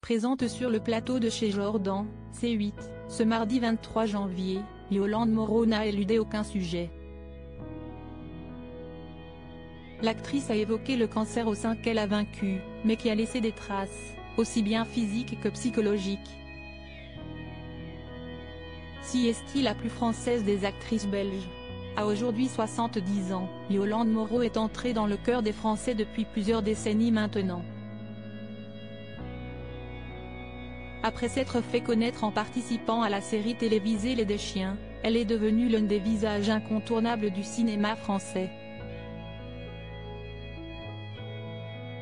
Présente sur le plateau de chez Jordan, C8, ce mardi 23 janvier, Yolande Moreau n'a éludé aucun sujet. L'actrice a évoqué le cancer au sein qu'elle a vaincu, mais qui a laissé des traces, aussi bien physiques que psychologiques. Si est-il la plus française des actrices belges. À aujourd'hui 70 ans, Yolande Moreau est entrée dans le cœur des Français depuis plusieurs décennies maintenant. Après s'être fait connaître en participant à la série télévisée Les Deschiens, elle est devenue l'un des visages incontournables du cinéma français.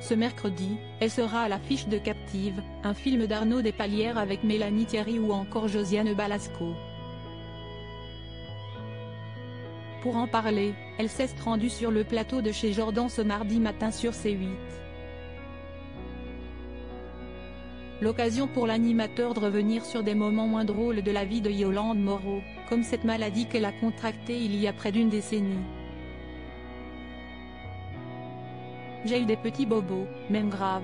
Ce mercredi, elle sera à l'affiche de Captive, un film d'Arnaud Despalières avec Mélanie Thierry ou encore Josiane Balasco. Pour en parler, elle s'est rendue sur le plateau de chez Jordan ce mardi matin sur C8. L'occasion pour l'animateur de revenir sur des moments moins drôles de la vie de Yolande Moreau, comme cette maladie qu'elle a contractée il y a près d'une décennie. J'ai eu des petits bobos, même graves.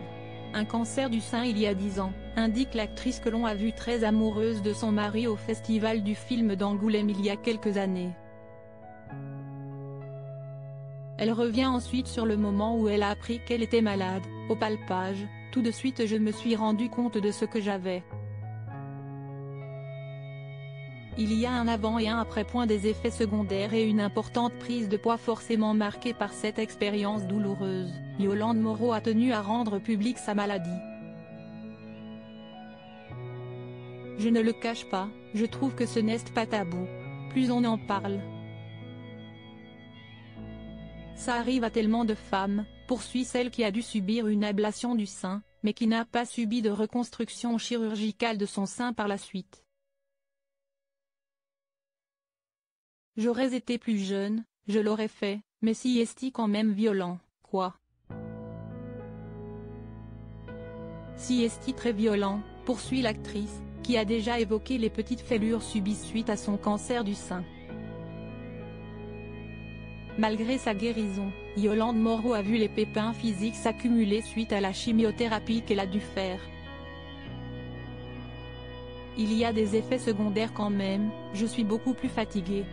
Un cancer du sein il y a 10 ans, indique l'actrice que l'on a vue très amoureuse de son mari au festival du film d'Angoulême il y a quelques années. Elle revient ensuite sur le moment où elle a appris qu'elle était malade. Au palpage, tout de suite je me suis rendu compte de ce que j'avais. Il y a un avant et un après. Des effets secondaires et une importante prise de poids forcément marquée par cette expérience douloureuse. Yolande Moreau a tenu à rendre publique sa maladie. Je ne le cache pas, je trouve que ce n'est pas tabou. Plus on en parle. Ça arrive à tellement de femmes, poursuit celle qui a dû subir une ablation du sein, mais qui n'a pas subi de reconstruction chirurgicale de son sein par la suite. J'aurais été plus jeune, je l'aurais fait, mais si est quand même violent, quoi. Si est très violent, poursuit l'actrice, qui a déjà évoqué les petites fêlures subies suite à son cancer du sein. Malgré sa guérison, Yolande Moreau a vu les pépins physiques s'accumuler suite à la chimiothérapie qu'elle a dû faire. Il y a des effets secondaires quand même, je suis beaucoup plus fatiguée.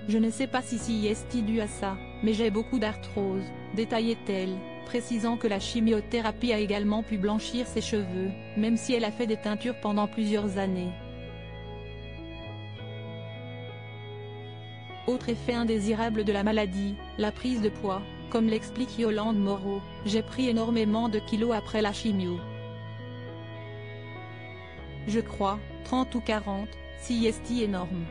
Je ne sais pas si c'est dû à ça, mais j'ai beaucoup d'arthrose, détaillait-elle, précisant que la chimiothérapie a également pu blanchir ses cheveux, même si elle a fait des teintures pendant plusieurs années. Autre effet indésirable de la maladie, la prise de poids, comme l'explique Yolande Moreau, j'ai pris énormément de kilos après la chimio. Je crois, 30 ou 40, si est énorme.